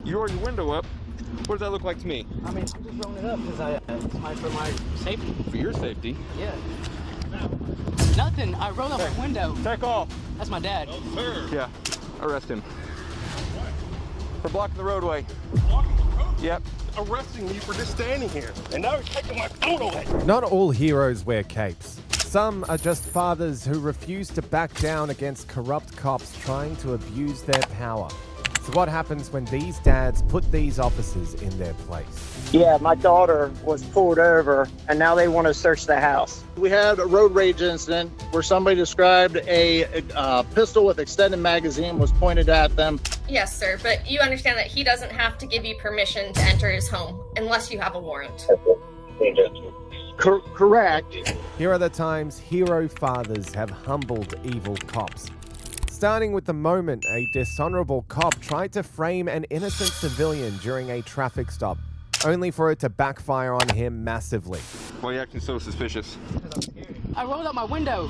You roll your window up. What does that look like to me? I mean, I'm just rolling it up because it's for my safety. For your safety? Yeah. Nothing. I rolled up my window. Take off. That's my dad. No, sir. Yeah. Arrest him. What? For blocking the roadway. Blocking the road? Yep. Arresting me for just standing here. And now you're taking my photo. Not all heroes wear capes. Some are just fathers who refuse to back down against corrupt cops trying to abuse their power. So what happens when these dads put these officers in their place? Yeah, my daughter was pulled over, and now they want to search the house. We had a road rage incident where somebody described a pistol with extended magazine was pointed at them. Yes, sir, but you understand that he doesn't have to give you permission to enter his home unless you have a warrant. Correct. Here are the times hero fathers have humbled evil cops. Starting with the moment a dishonorable cop tried to frame an innocent civilian during a traffic stop, only for it to backfire on him massively. Why are you acting so suspicious? I rolled up my window.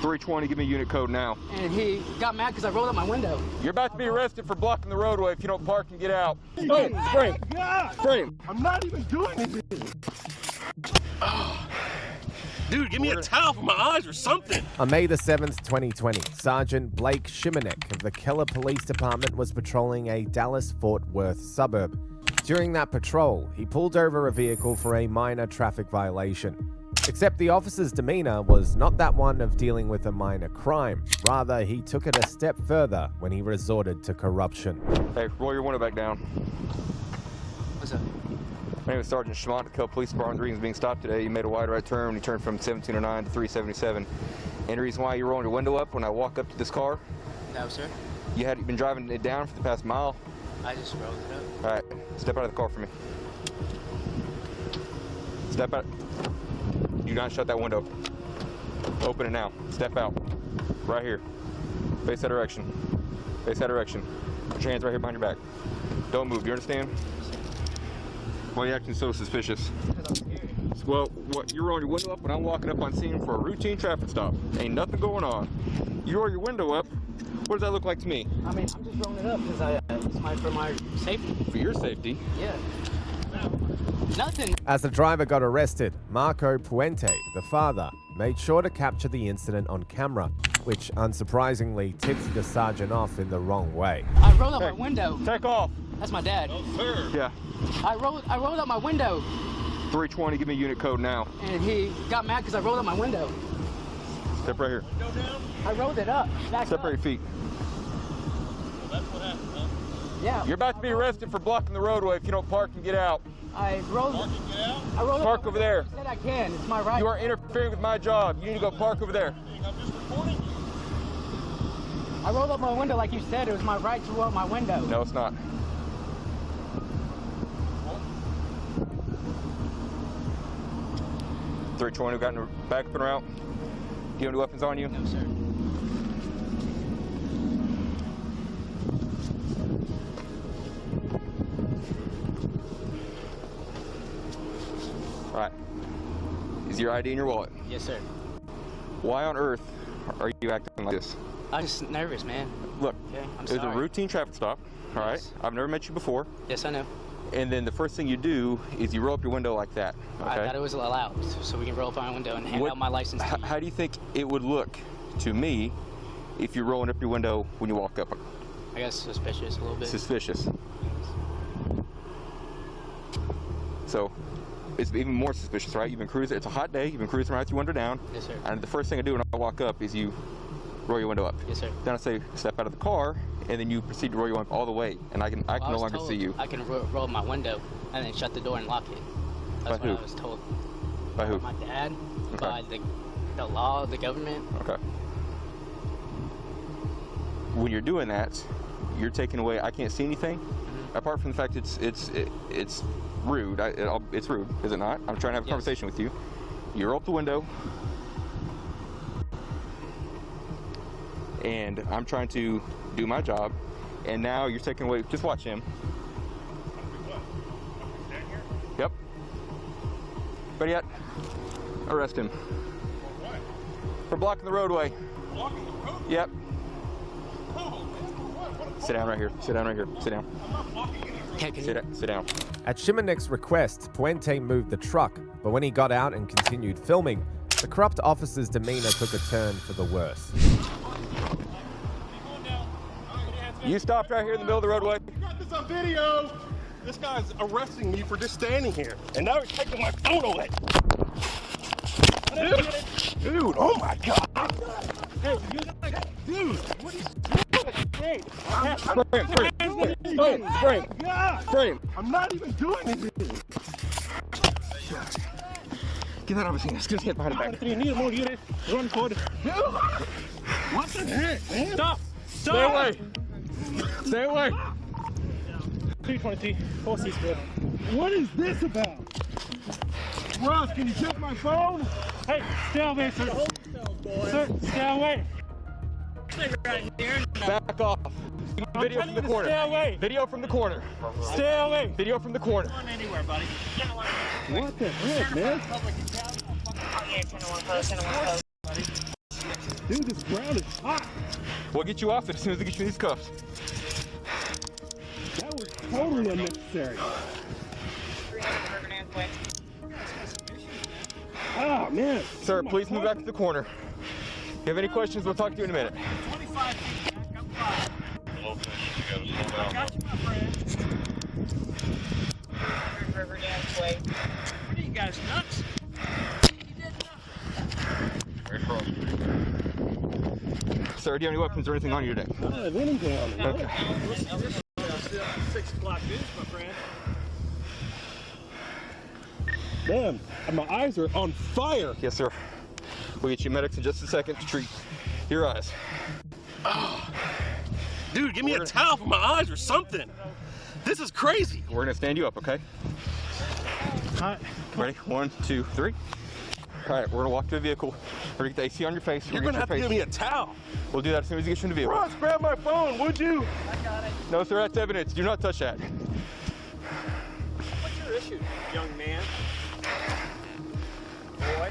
320, give me unit code now. And he got mad because I rolled up my window. You're about to be arrested for blocking the roadway if you don't park and get out. Oh, Frank. Frank. I'm not even doing anything. Oh. Dude, give me a towel for my eyes or something. On May the 7th, 2020, Sergeant Blake Shimanek of the Keller Police Department was patrolling a Dallas-Fort Worth suburb. During that patrol, he pulled over a vehicle for a minor traffic violation. Except the officer's demeanor was not that one of dealing with a minor crime. Rather, he took it a step further when he resorted to corruption. Hey, roll your window back down. What's up? My name is Sergeant Schmont, the Keller Police Department. The reason being stopped today, you made a wide right turn when you turned from 1709 to 377. And the reason why you're rolling your window up when I walk up to this car? No, sir. You've been driving it down for the past mile. I just rolled it up. All right, step out of the car for me. Step out. Do not shut that window. Open it now. Step out. Right here. Face that direction. Face that direction. Put your hands right here behind your back. Don't move. Do you understand? Why are you acting so suspicious? Well, you're rolling your window up when I'm walking up on scene for a routine traffic stop. Ain't nothing going on. You roll your window up. What does that look like to me? I mean, I'm just rolling it up because it's for my safety. For your safety? Yeah. Nothing. As the driver got arrested, Marco Puente, the father, made sure to capture the incident on camera, which unsurprisingly tipped the sergeant off in the wrong way. I rolled up my window. Take off. That's my dad. No, sir. Yeah. I rolled up my window. 320, give me unit code now. And he got mad because I rolled up my window. Step right here. Window down? I rolled it up. Step right your feet. Well, that's what happened, huh? Yeah. You're about to be arrested for blocking the roadway if you don't park and get out. I rolled. Park and get out? I rolled Park up over there. I said I can. It's my right. You are interfering with my job. You need to go park over there. I'm just recording you. I rolled up my window like you said. It was my right to roll up my window. No, it's not. What? 320, got in the back up and around. Do you have any weapons on you? No, sir. All right. Is your ID in your wallet? Yes, sir. Why on earth are you acting like this? I'm just nervous, man. Look, Okay, I'm it was a sorry. routine traffic stop, all right? Yes. I've never met you before. Yes, I know. And then the first thing you do is you roll up your window like that, okay? I thought it was allowed, so we can roll up my window and hand out my license to you. How do you think it would look to me if you're rolling up your window when you walk up? I guess suspicious a little bit. Suspicious. So it's even more suspicious, right? You've been cruising, it's a hot day, you've been cruising right with your window down. Yes, sir. And the first thing I do when I walk up is you roll your window up. Yes, sir. Then I say, step out of the car, and then you proceed to roll your window up all the way. And I can no longer see you. I can roll my window and then shut the door and lock it. That's By what who? I was told. By who? My dad, Okay. by the law, the government. Okay. When you're doing that, you're taking away, I can't see anything. Mm-hmm. Apart from the fact it's rude. It's rude, is it not? I'm trying to have a Yes. conversation with you. You roll up the window, and I'm trying to do my job, and now you're taking away, just watch him. Stand here? Yep. Better yet, arrest him. For what? For blocking the roadway. Blocking the road? Yep. Oh, man, for what? Sit down right here. Sit down right here. Sit down. I'm not blocking anything. Sit down. At Shimonek's request, Puente moved the truck, but when he got out and continued filming, the corrupt officer's demeanor took a turn for the worse. You stopped right here in the middle of the roadway. You got this on video. This guy's arresting me for just standing here, and now he's taking my phone away. Dude, oh my God. Hey, dude, what is Frame. I'm not even doing anything. Get that over here. Let's get behind the back. Run forward. What the heck, man? Stop. Stay away. Stay away. 323. What is this about? Ross, can you check my phone? Hey, stay away, sir. Sir, stay away. Back off. Video from the corner. Stay away. Video from the corner. Stay away. Video from the corner. Anywhere, buddy. What the heck, man? Dude, this ground is hot. We'll get you off it as soon as we get you these cuffs. That was totally unnecessary. Oh, man. Sir, please move back to the corner. If you have any questions, we'll talk to you in a minute. 25 feet back, I'm fine. I got you, my friend. What are you guys, nuts? You did nothing. Sir, do you have any weapons or anything on you today? I don't have anything on me. Okay. 6 o'clock news, my friend. Damn, my eyes are on fire. Yes, sir. We'll get you medics in just a second to treat your eyes. Oh. Dude, give me a towel for my eyes or something. This is crazy. We're gonna stand you up, okay? All right. Ready? 1, 2, 3. All right, we're gonna walk to the vehicle. We're gonna get the AC on your face. You're gonna have to give me a towel. We'll do that as soon as we get you in the vehicle. Ross, grab my phone, would you? I got it. No, sir, that's evidence. Do not touch that. What's your issue, young man? Boy.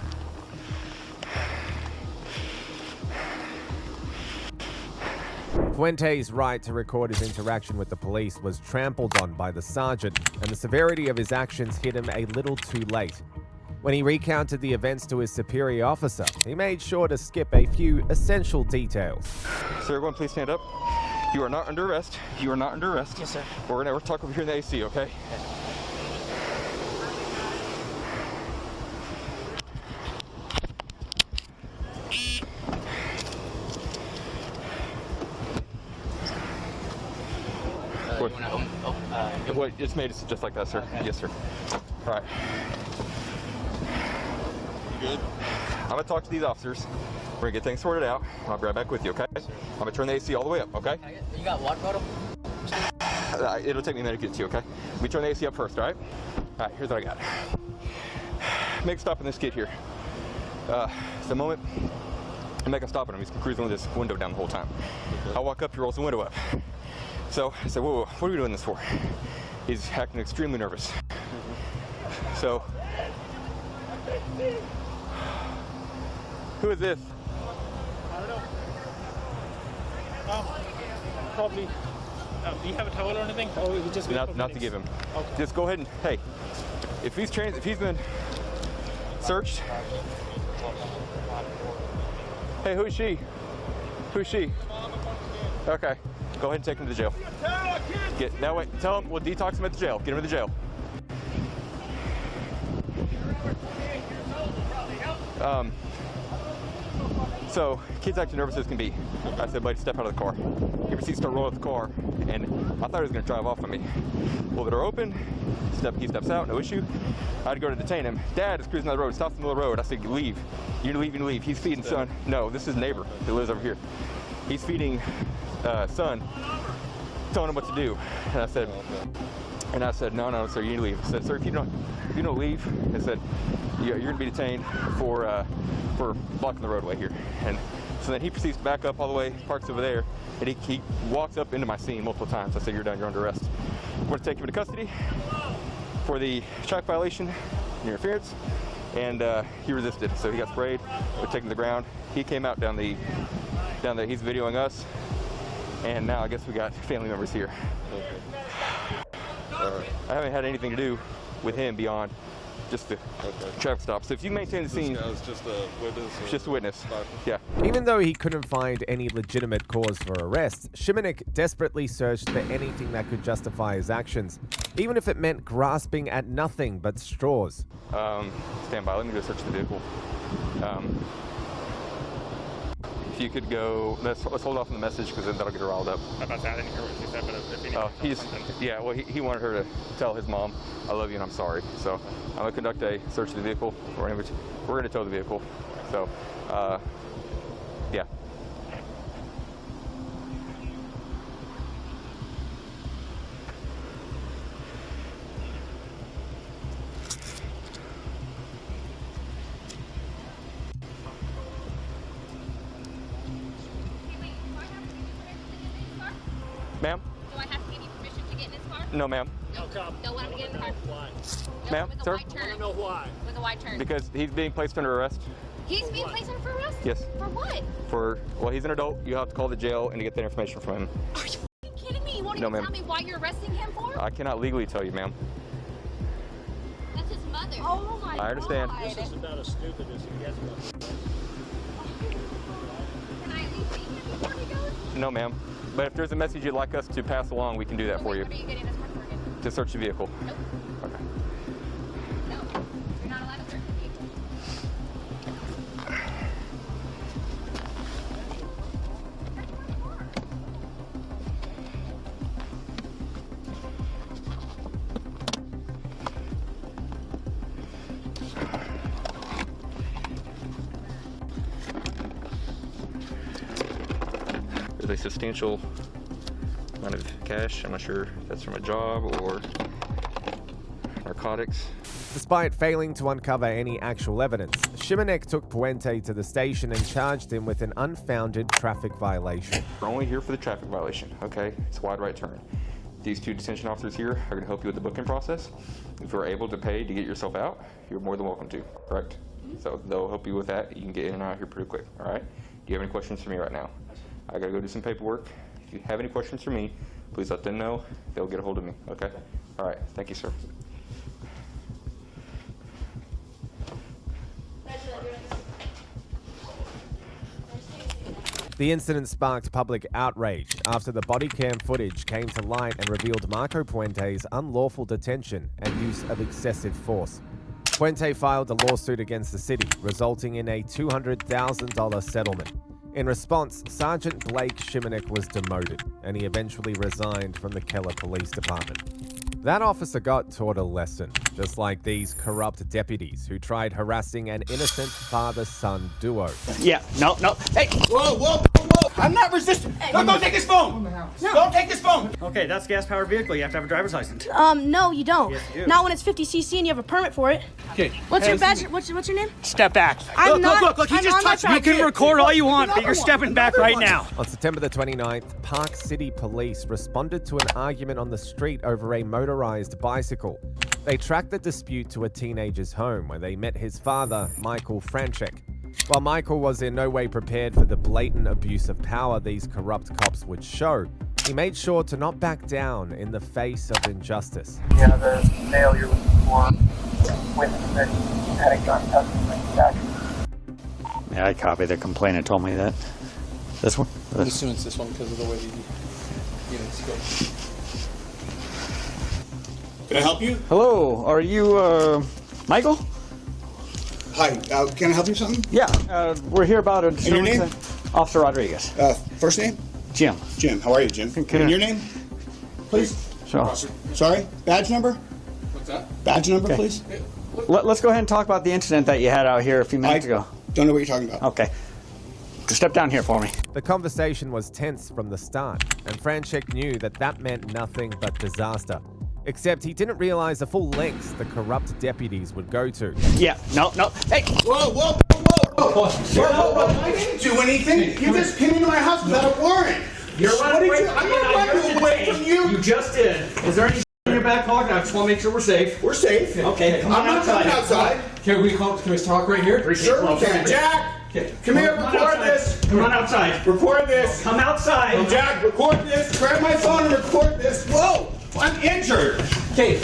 Puente's right to record his interaction with the police was trampled on by the sergeant, and the severity of his actions hit him a little too late. When he recounted the events to his superior officer, he made sure to skip a few essential details. Sir, everyone please stand up. You are not under arrest. You are not under arrest. Yes, sir. We're gonna talk over here in the AC, okay? What? It's made it just like that, sir. Okay. Yes, sir. All right. You good? I'm gonna talk to these officers. We're gonna get things sorted out. I'll be right back with you, okay? I'm gonna turn the AC all the way up, okay? You got water bottle? It'll take me a minute to get to you, okay? We turn the AC up first, all right? All right, here's what I got. Make a stop in this skid here. The moment I make a stop on him, he's cruising with this window down the whole time. I walk up, he rolls the window up. So I said, whoa, what are we doing this for? He's acting extremely nervous. So, who is this? I don't know. Probably. Do you have a towel or anything? Oh, he just Not to give him. Okay. Just go ahead and, hey, if he's been searched. Hey, who's she? Who's she? Okay, go ahead and take him to jail. That way, tell him we'll detox him at the jail. Get him to the jail. So, kid's acting nervous as can be. I said, buddy, step out of the car. He proceeds to start rolling out the car, and I thought he was going to drive off on me. Pull the door open, he steps out, no issue. I had to go to detain him. Dad is cruising down the road, stops in the middle of the road. I said, leave. You need to leave. He's feeding son. No, this is neighbor who lives over here. He's feeding son, telling him what to do. And I said, no, sir, you need to leave. I said, sir, if you don't leave, I said, you're going to be detained for blocking the roadway here. And so then he proceeds to back up all the way, parks over there, and he walks up into my scene multiple times. I said, you're done, you're under arrest. We're going to take him into custody for the traffic violation and interference. And he resisted, so he got sprayed. We're taken to the ground. He came out down the. He's videoing us, and now I guess we got family members here. I haven't had anything to do with him beyond just the traffic stop. So if you maintain the scene, This guy's just a witness. just a witness. Yeah. Even though he couldn't find any legitimate cause for arrest, Shimanek desperately searched for anything that could justify his actions, even if it meant grasping at nothing but straws. Stand by. Let me go search the vehicle. If you could go, let's hold off on the message because then that'll get her riled up. About that, I didn't hear what she said, but if you need to tell something. Yeah, well, he wanted her to tell his mom, I love you and I'm sorry. So I'm gonna conduct a search of the vehicle. We're gonna tow the vehicle. So, yeah. Ma'am? Do I have to give you permission to get in his car? No, ma'am. No, don't want him to get in the car. Why? No, Ma'am, with a sir? wide turn. I don't know why. With a wide turn. Because he's being placed under arrest. He's being placed under arrest? Yes. For what? Well, he's an adult. You have to call the jail and to get that information from him. Are you f***ing kidding me? You won't No, even ma'am. tell me why you're arresting him for? I cannot legally tell you, ma'am. That's his mother. Oh my I understand. God. This is about as stupid as he gets. Can I at least see him before he goes? No, ma'am. But if there's a message you'd like us to pass along, we can do that for you. What are you getting in his car for again? To search the vehicle. Nope. Okay. No. You're not allowed to search the vehicle. There's a substantial amount of cash. I'm not sure if that's from a job or narcotics. Despite failing to uncover any actual evidence, Shimanek took Puente to the station and charged him with an unfounded traffic violation. We're only here for the traffic violation, okay? It's a wide right turn. These two detention officers here are going to help you with the booking process. If you're able to pay to get yourself out, you're more than welcome to, correct? So they'll help you with that. You can get in and out here pretty quick, all right? Do you have any questions for me right now? I got to go do some paperwork. If you have any questions for me, please let them know. They'll get a hold of me, okay? All right, thank you, sir. The incident sparked public outrage after the Bodycam footage came to light and revealed Marco Puente's unlawful detention and use of excessive force. Puente filed a lawsuit against the city, resulting in a $200,000 settlement. In response, Sergeant Blake Shimanek was demoted, and he eventually resigned from the Keller Police Department. That officer got taught a lesson, just like these corrupt deputies who tried harassing an innocent father-son duo. Yeah, no. Hey! Whoa, whoa, whoa! I'm not resisting! Don't take his phone! No. Don't take his phone! Okay, that's a gas-powered vehicle. You have to have a driver's license. No, you don't. Yes, you do. Not when it's 50cc and you have a permit for it. Okay. What's your badge? What's your name? Step back. Look, he just touched me. You can record all you want, but you're stepping back right now. On September the 29th, Park City Police responded to an argument on the street over a motorized bicycle. They tracked the dispute to a teenager's home where they met his father, Michael Franchek. While Michael was in no way prepared for the blatant abuse of power these corrupt cops would show, he made sure to not back down in the face of injustice. Yeah, the male you're looking for with that had a gun tucked back. Yeah, I copied the complaint and told me that. This one? I'm assuming it's this one because of the way it's going. Can I help you? Hello, are you, Michael? Hi, can I help you with something? Yeah, we're here about a... And your name? Officer Rodriguez. First name? Jim. Jim, how are you, Jim? Can And I- your name? Please? So, Sorry? Badge number? What's that? Badge number, Okay. please? let's go ahead and talk about the incident that you had out here a few minutes ago. Don't know what you're talking about. Okay. Step down here for me. The conversation was tense from the start, and Franchek knew that meant nothing but disaster. Except he didn't realize the full lengths the corrupt deputies would go to. Yeah, no. Hey! Whoa! I didn't do anything. You just came into my house without a warrant. You're running away from I'm me. not running away from you. You just did. Is there any in your back pocket? I just want to make sure we're safe. We're safe. Okay, come I'm on not outside. coming outside. Can we talk right here? Sure we can. Jack, come here, record this. Come on outside. Record this. Come outside. Jack, record this. Grab my phone and record this. Whoa, I'm injured. Okay,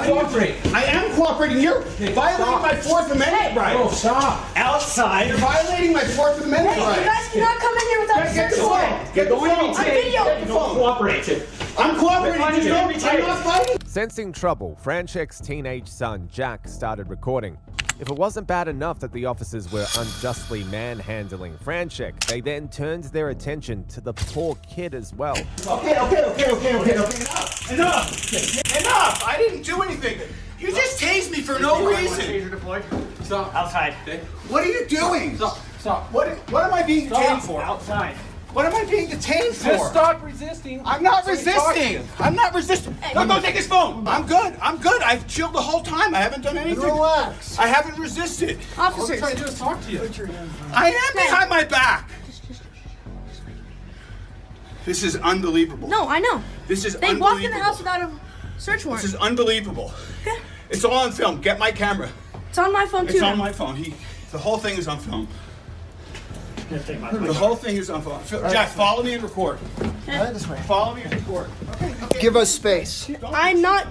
cooperate. I am cooperating. You're violating my Fourth Amendment right. Oh, stop. Outside. You're violating my Fourth Amendment right. You guys cannot come in here without a Get the search warrant. phone. Get the phone. I'm video. Get the phone. Cooperate. I'm cooperating. I'm not fighting. Sensing trouble, Franchek's teenage son, Jack, started recording. If it wasn't bad enough that the officers were unjustly manhandling Franchek, they then turned their attention to the poor kid as well. Okay. Enough. Enough. I didn't do anything. You just tased me for no reason. Stop. Outside. What are you doing? Stop. What am I being detained for? Outside. What am I being detained for? Just stop resisting. I'm not resisting. I'm not resisting. No, go take his phone. I'm good. I've chilled the whole time. I haven't done anything. Relax. I haven't resisted. Officers. I'm trying to just talk to you. I am behind my back. This is unbelievable. No, I know. This is They unbelievable. walked in the house without a search warrant. This is unbelievable. Okay. It's all on film. Get my camera. It's on my phone too. It's on my phone. The whole thing is on film. The whole thing is on film. Jack, follow me and record. Right this way. Follow me and record. Give us space. I'm not.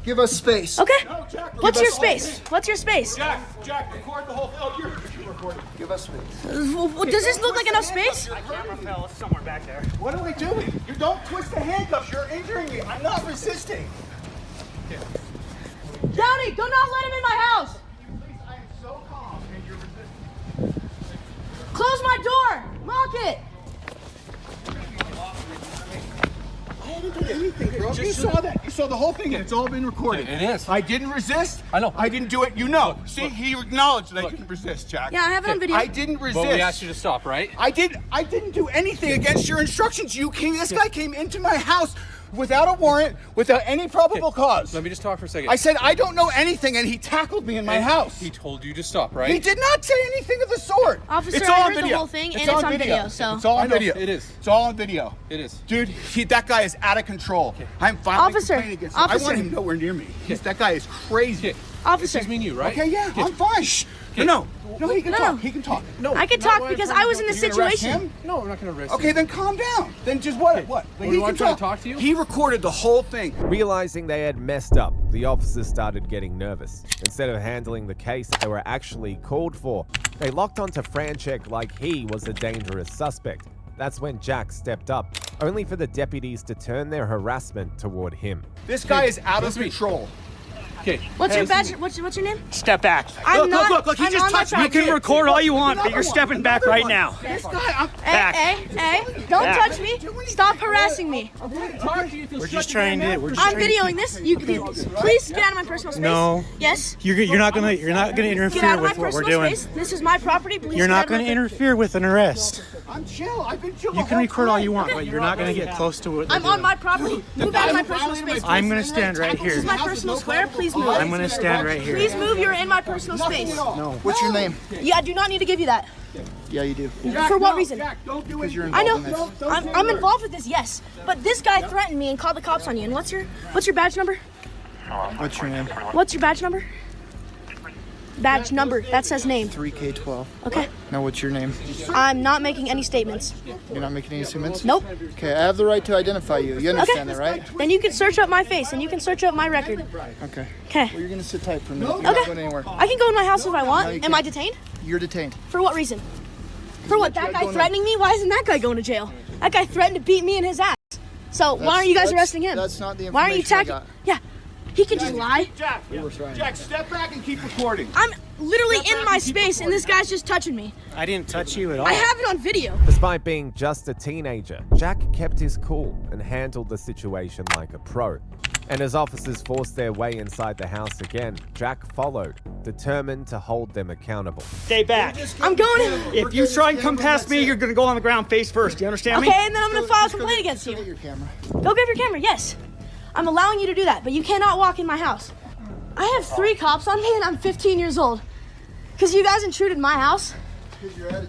Give us space. Okay. No, Jack, What's your give us all space? What's your space? Jack, record the whole thing. Oh, you're recording. Give us space. Does this look like enough space? My camera fell somewhere back there. What are we doing? You don't twist the handcuffs. You're injuring me. I'm not resisting. Downey, do not let him in my house. I am so calm and you're resisting. Close my door. Lock it. I haven't done anything, bro. You saw that. You saw the whole thing and it's all been recorded. It is. I didn't resist. I know. I didn't do it. You know. See, he acknowledged that I didn't resist, Jack. Yeah, I have it on video. I didn't resist. But we asked you to stop, right? I didn't do anything against your instructions. This guy came into my house without a warrant, without any probable cause. Let me just talk for a second. I said, I don't know anything, and he tackled me in my house. He told you to stop, right? He did not say anything of the sort. Officer, it's all I on heard the video. whole thing, and it's on video, so- It's all I on know, video. it is. It's all on video. It is. Dude, that guy is out of control. I'm filing Officer, a complaint against him. I officer. want him nowhere near me. That guy is crazy. Officer. It's just me and you, right? Okay, yeah, I'm fine. No, he can No, talk. no. He can talk. I could talk because I was in the You're gonna arrest situation. him? No, I'm not going to arrest Okay, you. then calm down. Then just what? Like, What, he do I can try to talk to you? He recorded the whole thing. Realizing they had messed up, the officers started getting nervous. Instead of handling the case they were actually called for, they locked onto Franchek like he was a dangerous suspect. That's when Jack stepped up, only for the deputies to turn their harassment toward him. This guy is out of control. Okay. What's your badge? What's your name? Step back. I'm not. Look, he I'm just on my touched me. You property. can record all you want, but you're Another stepping one. back Another right one. now. This guy, Back. Hey, don't Back. touch me. Stop harassing me. We're just trying to. I'm videoing this. You please get out of my personal space. No. Yes. You're not gonna Get out interfere of my with what we're personal doing. space. This is my property. Please. You're get not out of my gonna interfere with an arrest. I'm chill. I've been chill. You can record all you want, but you're not gonna get close to what they're I'm on doing. my property. Move out of my personal space. I'm gonna stand right This here. is my personal square. Please move. I'm gonna stand right here. Please move. You're in my personal space. No. What's your name? Yeah, I do not need to give you that. Yeah, you do. For what reason? Jack, don't do it. You're I involved know. in this. I'm involved with this. Yes, but this guy threatened me and called the cops on you. And what's your badge number? What's your name? What's your badge number? Badge number. That says name. 3K12. Okay. Now, what's your name? I'm not making any statements. You're not making any statements? Nope. Okay, I have the right to identify you. You understand that, right? Then you can search up my face and you can search up my record. Okay. Okay. Well, you're gonna sit tight for a minute. You're not Okay. going anywhere. I can go in my house if I No, want. you Am I can't. detained? You're detained. For what reason? For what? That guy going to- threatening me? Why isn't that guy going to jail? That guy threatened to beat me in his ass. So why aren't you guys arresting him? That's not the Why aren't you information I attacking? Yeah. He can just lie. Jack, step back and keep recording. I'm literally in my space and this guy's just touching me. I didn't touch you at all. I have it on video. Despite being just a teenager, Jack kept his cool and handled the situation like a pro. And as officers forced their way inside the house again, Jack followed, determined to hold them accountable. Stay back. I'm going in. If you try and come past me, you're gonna go on the ground face first. Do you understand me? Okay, and then I'm gonna file a complaint against Get you. your camera. Go grab your camera, yes. I'm allowing you to do that, but you cannot walk in my house. I have 3 cops on me and I'm 15 years old. Because you guys intruded my house.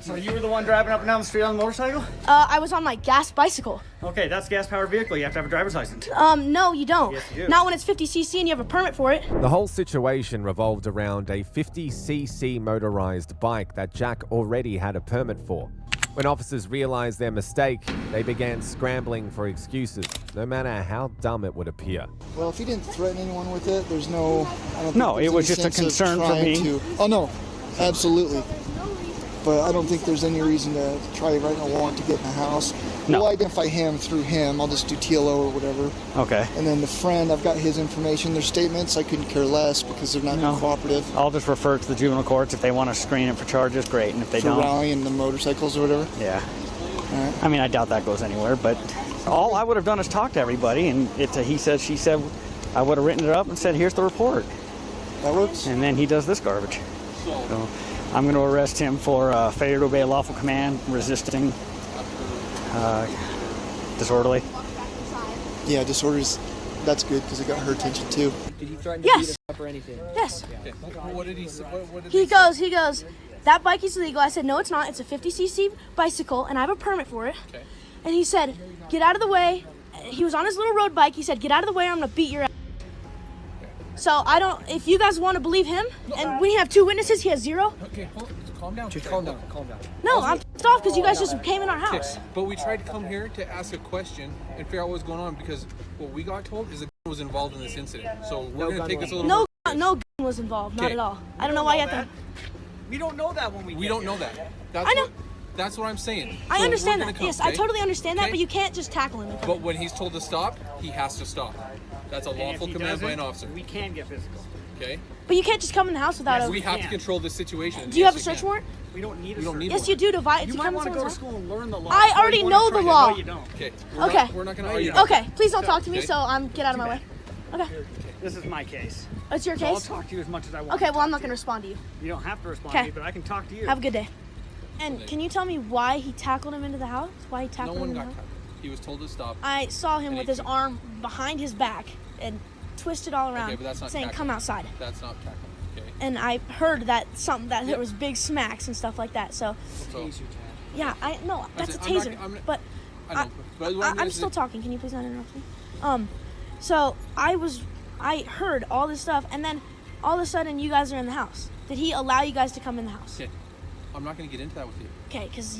So you were the one driving up and down the street on the motorcycle? I was on my gas bicycle. Okay, that's a gas-powered vehicle. You have to have a driver's license. No, you don't. Yes, you do. Not when it's 50cc and you have a permit for it. The whole situation revolved around a 50cc motorized bike that Jack already had a permit for. When officers realized their mistake, they began scrambling for excuses, no matter how dumb it would appear. Well, if he didn't threaten anyone with it, there's no... I don't No, think it was there's just a any sense of concern for trying me. Oh, no. Absolutely. But I don't think there's any reason to try writing a warrant to get in the house. No. We'll identify him through him. I'll just do TLO or whatever. Okay. And then the friend, I've got his information. Their statements, I couldn't care less because they're not cooperative. I'll just refer it to the juvenile courts. If they want to screen it for charges, great. And if they For don't... rallying the motorcycles or whatever. Yeah. All right. I mean, I doubt that goes anywhere, but all I would have done is talk to everybody, and it's a he said, she said. I would have written it up and said, here's the report. That works. And then he does this garbage. So I'm going to arrest him for failure to obey a lawful command, resisting, disorderly. Yeah, disorders, that's good because it got her attention too. Did he threaten to beat us up or anything? Yes. Okay. What did he say? What did He goes, that bike is illegal. I said, no, it's not. It's a 50cc bicycle, and I have a permit for it. Okay. And he said, get out of the way. He was on his little road bike. He said, get out of the way or I'm going to beat your ass. So I don't, if you guys want to believe him, and we have 2 witnesses, he has 0. Okay, calm down. Calm down. No, I'm pissed off because you guys just came in our house. Okay, but we tried to come here to ask a question and figure out what was going on because what we got told is the gun was involved in this incident. So we're going to take this a little No gun was involved, not at all. I don't know why you have to. We don't know that when We don't know that. I know. That's what I'm saying. I So understand we're that. gonna come, Yes, I okay? totally understand that, Okay? but you can't just tackle him. But when he's told to stop, he has to stop. That's a lawful command by an officer. We can get physical. Okay? But you can't just come in the house without a. We have to control this situation. Do you have a Yes, search can. warrant? We don't need a We don't need Yes, one. you do to You might want to go to school and learn the law. I already know the law. No, you don't. Okay. Okay. We're not going to argue. Okay, please don't talk to me. Okay. So get out of my way. Okay. This is my case. It's your So I'll case. talk to you as much as I want. Okay. Well, I'm not gonna respond to you. You don't have to respond Okay. to me, but I can talk to you. Have a good day. And can you tell me why he tackled him into the house? Why he No tackled one him? got in the house? cut. He was told to stop. I saw him with his arm behind his back and twisted all around, Okay, but that's not saying, tackling. "Come outside." That's not tackling. Okay. And I heard that there was big smacks and stuff like that. So So, yeah, I know that's a I'm not- taser. I'm- but I know. But what I'm still talking. Can you please not interrupt me? So I heard all this stuff, and then all of a sudden you guys are in the house. Did he allow you guys to come in the house? Okay. I'm not going to get into that with you. Okay, because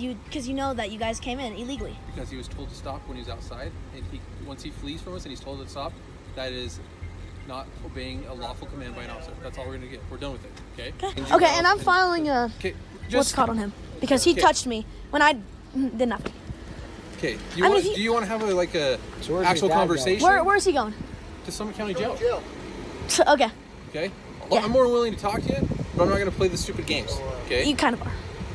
you know that you guys came in illegally. Because he was told to stop when he was outside. And once he flees from us and he's told to stop, that is not obeying a lawful command by an officer. That's all we're going to get. We're done with it. Okay? Okay, and I'm filing a Okay, what's called on him because he touched me when I did nothing. Okay. Do I you want to have a So actual conversation? Where's he going? To Summit County Jail. Okay, Okay? Yeah. I'm more than willing to talk to you, but I'm not going to play the stupid games. Okay? you kind of are.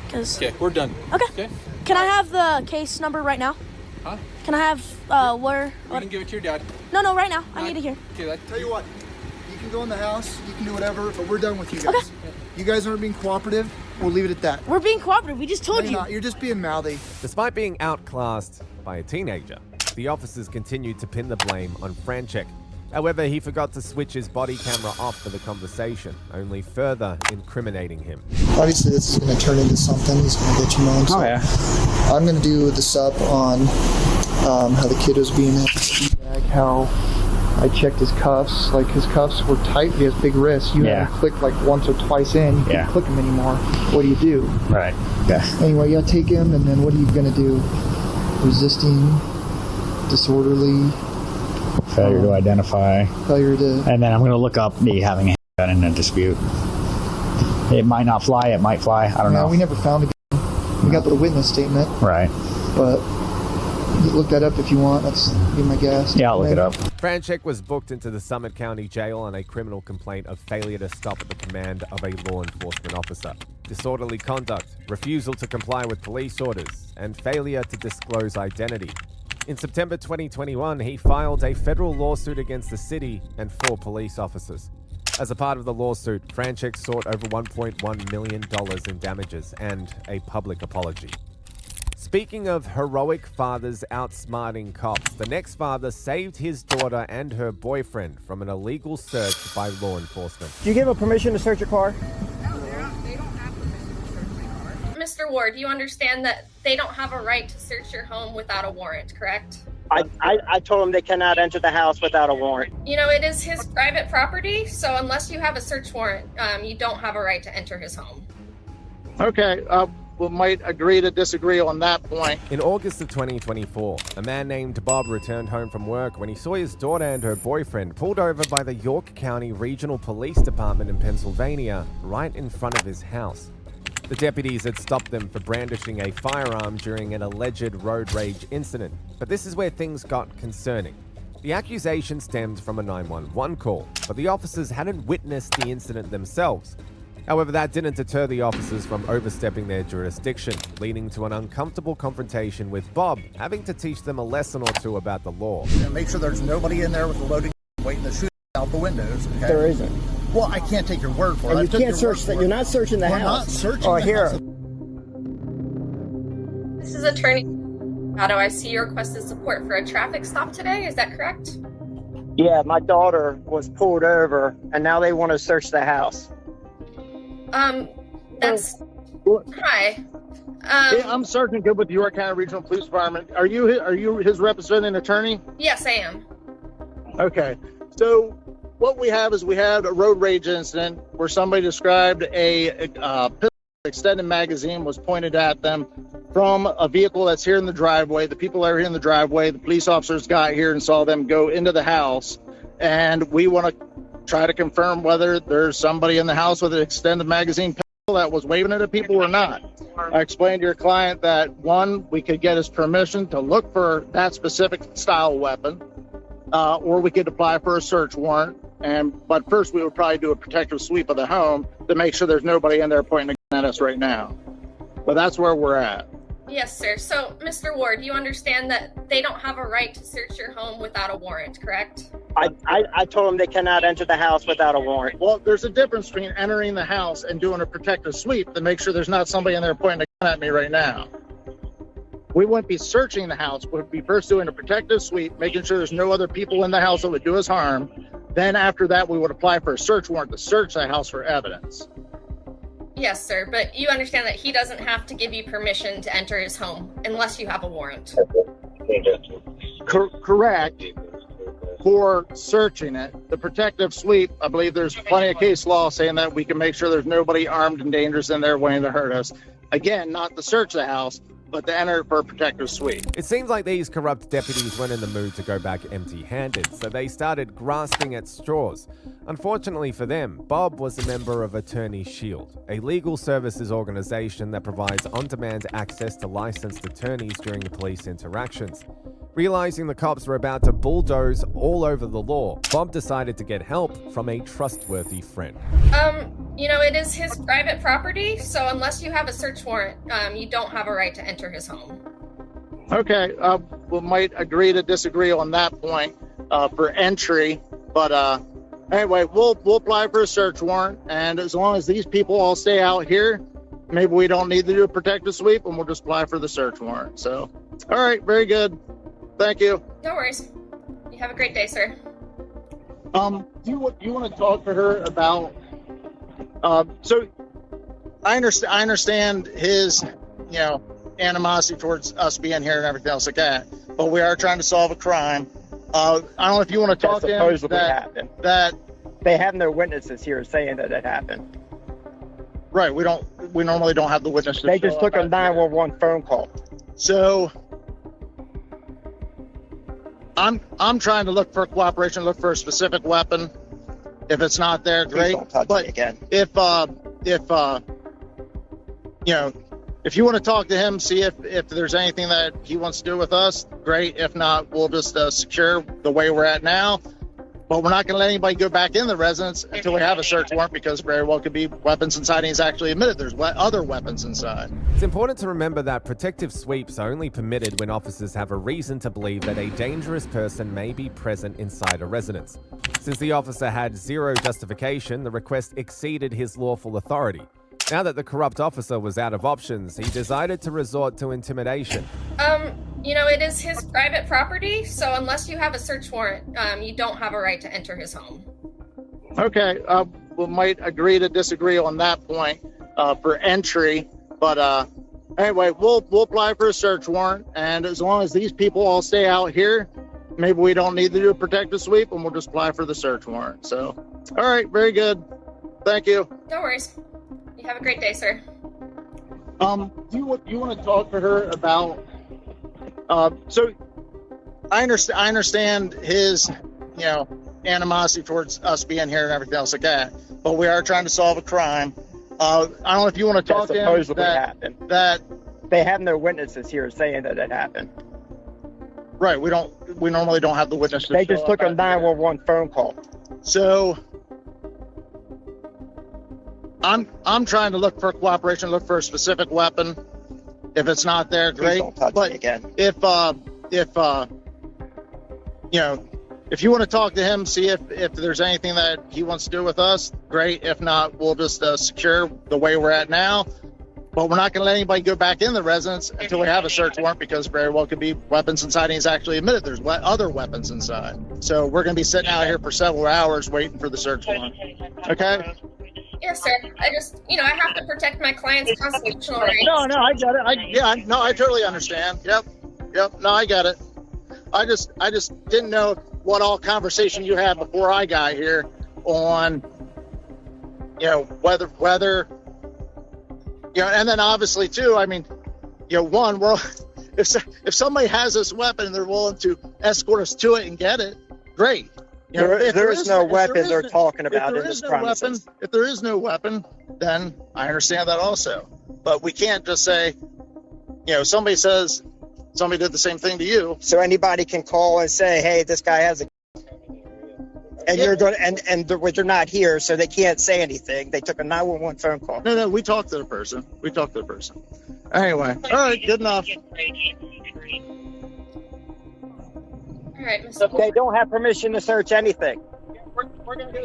'Cause- Okay, we're done. Okay. Can I have the case number right now? Huh? Can I have where? You can give it to your dad. No, right now. I need to hear. Okay, Tell you what, you can go in the house, you can do whatever, but we're done with you guys. Okay. You guys aren't being cooperative. We'll leave it at that. We're being cooperative. We just told No, you. you're not. You're just being mouthy. Despite being outclassed by a teenager, the officers continued to pin the blame on Franchek. However, he forgot to switch his body camera off for the conversation, only further incriminating him. Obviously, this is going to turn into something. He's going to get you on. So Oh, yeah. I'm going to do the sup on how the kid was being in his bag, how I checked his cuffs. Like, his cuffs were tight. He has big wrists. You Yeah. haven't clicked like once or twice in. You can't click him anymore. What do you do? Right. Yeah. Anyway, yeah, take him, and then what are you going to do? Resisting, disorderly, Failure to identify. failure to... And then I'm going to look up the having a handgun in a dispute. It might not fly. It might fly. I don't know. We never found a gun. We got the witness statement, Right. but you look that up if you want. That's be my guess. Yeah, I'll look it up. Franchek was booked into the Summit County Jail on a criminal complaint of failure to stop at the command of a law enforcement officer, disorderly conduct, refusal to comply with police orders, and failure to disclose identity. In September 2021, he filed a federal lawsuit against the city and 4 police officers. As a part of the lawsuit, Franchek sought over $1.1 million in damages and a public apology. Speaking of heroic fathers outsmarting cops, the next father saved his daughter and her boyfriend from an illegal search by law enforcement. Do you give a permission to search your car? Mr. Ward, you understand that they don't have a right to search your home without a warrant, correct? I told them they cannot enter the house without a warrant. You know, it is his private property, so unless you have a search warrant, you don't have a right to enter his home. Okay, we might agree to disagree on that point. In August of 2024, a man named Bob returned home from work when he saw his daughter and her boyfriend pulled over by the York County Regional Police Department in Pennsylvania right in front of his house. The deputies had stopped them for brandishing a firearm during an alleged road rage incident, but this is where things got concerning. The accusation stemmed from a 911 call, but the officers hadn't witnessed the incident themselves. However, that didn't deter the officers from overstepping their jurisdiction, leading to an uncomfortable confrontation with Bob having to teach them a lesson or two about the law. Make sure there's nobody in there with a loading waiting to shoot out the windows. Okay? There isn't. Well, I can't take your word for it. And you can't search that. You're not searching the house. We're not searching Oh, the here. house. This is Attorney Otto. I see you requested support for a traffic stop today. Is that correct? Yeah, my daughter was pulled over, and now they want to search the house. That's hi. Yeah, I'm Sergeant Good with the York County Regional Police Department. Are you his representing attorney? Yes, I am. Okay. So what we have is we had a road rage incident where somebody described a pistol extended magazine was pointed at them from a vehicle that's here in the driveway. The people that are here in the driveway, the police officers got here and saw them go into the house, and we want to try to confirm whether there's somebody in the house with an extended magazine pistol that was waving it at people or not. I explained to your client that, one, we could get his permission to look for that specific style weapon, or we could apply for a search warrant. But first, we would probably do a protective sweep of the home to make sure there's nobody in there pointing a gun at us right now. But that's where we're at. Yes, sir. So, Mr. Ward, you understand that they don't have a right to search your home without a warrant, correct? I told them they cannot enter the house without a warrant. Well, there's a difference between entering the house and doing a protective sweep to make sure there's not somebody in there pointing a gun at me right now. We wouldn't be searching the house. We'd be first doing a protective sweep, making sure there's no other people in the house that would do us harm. Then after that, we would apply for a search warrant to search the house for evidence. Yes, sir, but you understand that he doesn't have to give you permission to enter his home unless you have a warrant. Correct. For searching it. The protective sweep, I believe there's plenty of case law saying that we can make sure there's nobody armed and dangerous in there waiting to hurt us. Again, not to search the house, but to enter for a protective sweep. It seems like these corrupt deputies weren't in the mood to go back empty-handed, so they started grasping at straws. Unfortunately for them, Bob was a member of Attorney Shield, a legal services organization that provides on-demand access to licensed attorneys during the police interactions. Realizing the cops were about to bulldoze all over the law, Bob decided to get help from a trustworthy friend. It is his private property, so unless you have a search warrant, you don't have a right to enter his home. Okay, we might agree to disagree on that point for entry, but anyway, we'll apply for a search warrant, and as long as these people all stay out here, maybe we don't need to do a protective sweep, and we'll just apply for the search warrant. So, all right, very good. Thank you. No worries. You have a great day, sir. You want to talk to her about? So, I understand his, animosity towards us being here and everything else like that. But we are trying to solve a crime. I don't know if you want to talk to him. That They have no witnesses here saying that it happened. Right. We normally don't have the witnesses. They just took a 911 phone call. So I'm trying to look for cooperation, look for a specific weapon. If it's not there, great. But again, if you want to talk to him, see if there's anything that he wants to do with us, great. If not, we'll just secure the way we're at now. But we're not going to let anybody go back in the residence until we have a search warrant, because very well could be weapons inside, and he's actually admitted there's other weapons inside. It's important to remember that protective sweeps are only permitted when officers have a reason to believe that a dangerous person may be present inside a residence. Since the officer had zero justification, the request exceeded his lawful authority. Now that the corrupt officer was out of options, he decided to resort to intimidation. It is his private property, so unless you have a search warrant, you don't have a right to enter his home. Okay, we might agree to disagree on that point for entry, but anyway, we'll apply for a search warrant, and as long as these people all stay out here, maybe we don't need to do a protective sweep, and we'll just apply for the search warrant. So, all right, very good. Thank you. No worries. You have a great day, sir. Do you want to talk to her about? So I understand his, animosity towards us being here and everything else like that. But we are trying to solve a crime. I don't know if you want to talk to him. Supposedly happened. That they have no witnesses here saying that it happened. Right. We normally don't have the witnesses. They just took a 911 phone call. So I'm trying to look for cooperation, look for a specific weapon. If it's not there, great. Don't touch me again. If you want to talk to him, see if there's anything that he wants to do with us, great. If not, we'll just secure the way we're at now. But we're not going to let anybody go back in the residence until we have a search warrant, because very well could be weapons inside, and he's actually admitted there's other weapons inside. So we're going to be sitting out here for several hours waiting for the search warrant. Okay? Yes, sir. I just, I have to protect my client's constitutional rights. No, I get it. I totally understand. Yep. No, I get it. I just didn't know what all conversation you had before I got here on, whether, and then obviously too, I mean, one, well, if somebody has this weapon and they're willing to escort us to it and get it, great. There is no weapon they're talking about in this premises. If there is no weapon, then I understand that also. But we can't just say, somebody says somebody did the same thing to you. So anybody can call and say, hey, this guy has a and you're going and they're not here, so they can't say anything. They took a 911 phone call. No, we talked to the person. Anyway, all right, good enough. All right, Mr. They don't have permission to search anything.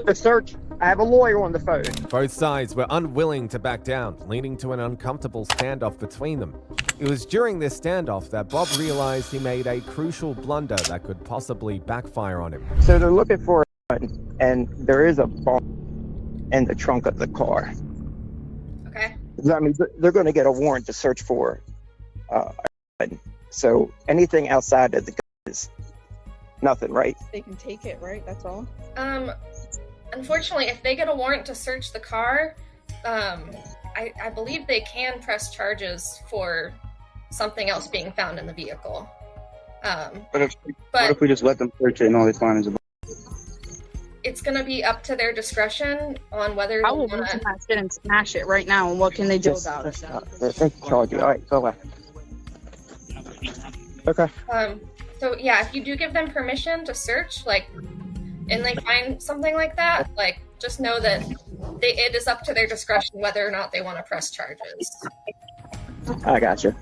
The search, I have a lawyer on the phone. Both sides were unwilling to back down, leading to an uncomfortable standoff between them. It was during this standoff that Bob realized he made a crucial blunder that could possibly backfire on him. So they're looking for a gun, and there is a bomb in the trunk of the car. Okay. I mean, they're going to get a warrant to search for a gun. So anything outside of the gun is nothing, right? They can take it, right? That's all. Unfortunately, if they get a warrant to search the car, I believe they can press charges for something else being found in the vehicle. What if we just let them search it and all they find is a bomb? It's going to be up to their discretion on whether I will move to that shit and smash it right now. And what can they do about it? They can charge you. All right, go away. Okay. So yeah, if you do give them permission to search, and they find something like that, just know that it is up to their discretion whether or not they want to press charges. I got you.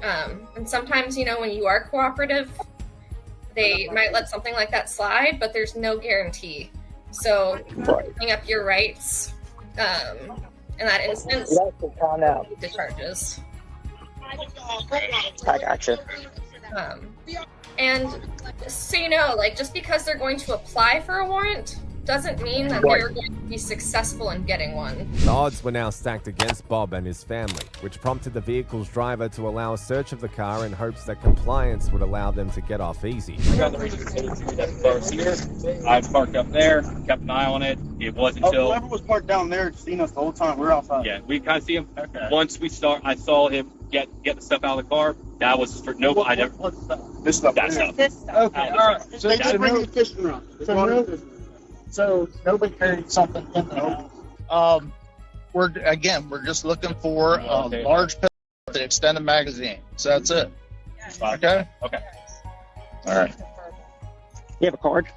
And sometimes, when you are cooperative, they might let something like that slide, but there's no guarantee. So, giving up your rights in that instance, the charges. I got you. And so just because they're going to apply for a warrant doesn't mean that they're going to be successful in getting one. The odds were now stacked against Bob and his family, which prompted the vehicle's driver to allow a search of the car in hopes that compliance would allow them to get off easy. I parked up there, kept an eye on it. It wasn't until whoever was parked down there seen us the whole time. We're outside. Yeah, we kind of see him. Okay. Once I saw him get the stuff out of the car. That was for no. I never. This stuff. That stuff. Okay, all right. So they just bring the fishing rod. So nobody carried something in there. We're just looking for a large pistol with an extended magazine. So that's it. Okay. Okay. All right. You have a card?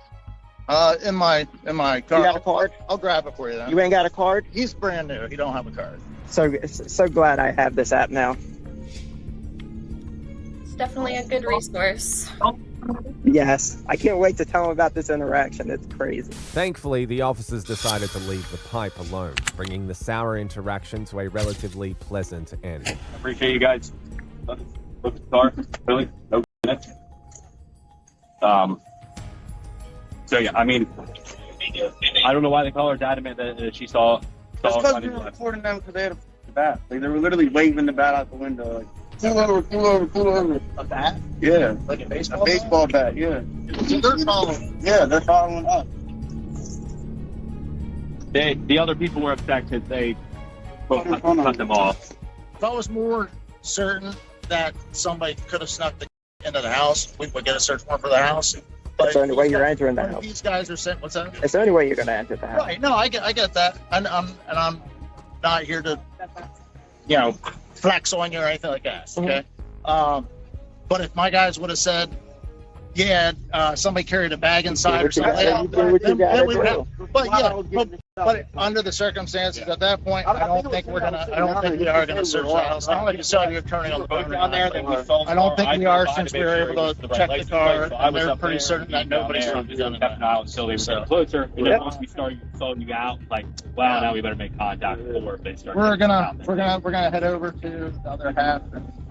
In my car. You got a card? I'll grab it for you then. You ain't got a card? He's brand new. He don't have a card. So glad I have this app now. It's definitely a good resource. Yes, I can't wait to tell them about this interaction. It's crazy. Thankfully, the officers decided to leave the pipe alone, bringing the sour interaction to a relatively pleasant end. I appreciate you guys. Look at the car. Really? No minutes. So yeah, I mean, I don't know why the caller's adamant that she saw. That's because we were recording them because they had a bat. They were literally waving the bat out the window. Pull over. A bat? Yeah. Like a baseball? A baseball bat, yeah. So they're following. Yeah, they're following us. The other people were upset because they cut them off. if I was more certain that somebody could have snuck the into the house, we would get a search warrant for the house. But That's the only way you're entering the but house. these guys are saying, what's that? It's the only way you're going to enter the house. Right. No, I get that, and I'm not here to, flex on you or anything like that. Okay. But if my guys would have said, yeah, somebody carried a bag inside or something, then we would have. But under the circumstances at that point, I don't think we are gonna search the house. Not like you saw your attorney on the phone down there. I don't think we are, since we were able to check the car, and they're pretty certain that nobody's going to be done. Kept an eye until they were getting closer. And then once we started solving you out, like, wow, now we better make contact before they start. We're gonna head over to the other half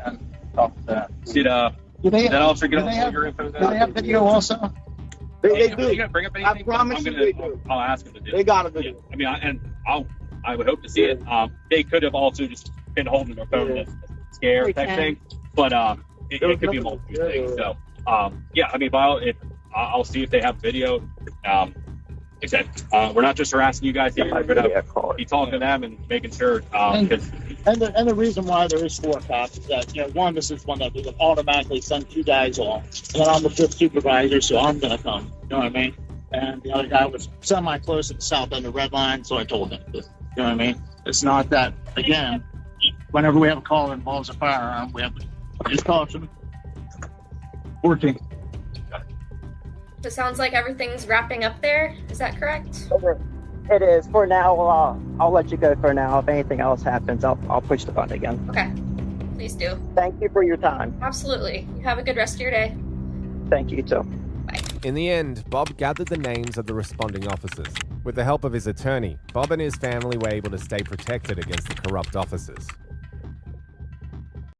and talk to them. Did that officer get all your info? Do they have video also? They do. You gonna bring up anything? I promise you they do. I'll ask them to do. They got to do. I mean, I would hope to see it. They could have also just been holding their phone as a scare type thing, but it could be a multitude of things. So yeah, I mean, I'll see if they have video. Like I said, we're not just harassing you guys here. We're gonna be talking to them and making sure. And the reason why there is 4 cops is that, one, this is one that we would automatically send 2 guys on. And then I'm the 5th supervisor, so I'm going to come. You know what I mean? And the other guy was semi-close at the south end of Red Line, so I told him. You know what I mean? It's not that, again, whenever we have a call that involves a firearm, we have to just caution. Working. It sounds like everything's wrapping up there. Is that correct? It is. For now, I'll let you go for now. If anything else happens, I'll push the button again. Okay. Please do. Thank you for your time. Absolutely. You have a good rest of your day. Thank you, too. In the end, Bob gathered the names of the responding officers. With the help of his attorney, Bob and his family were able to stay protected against the corrupt officers.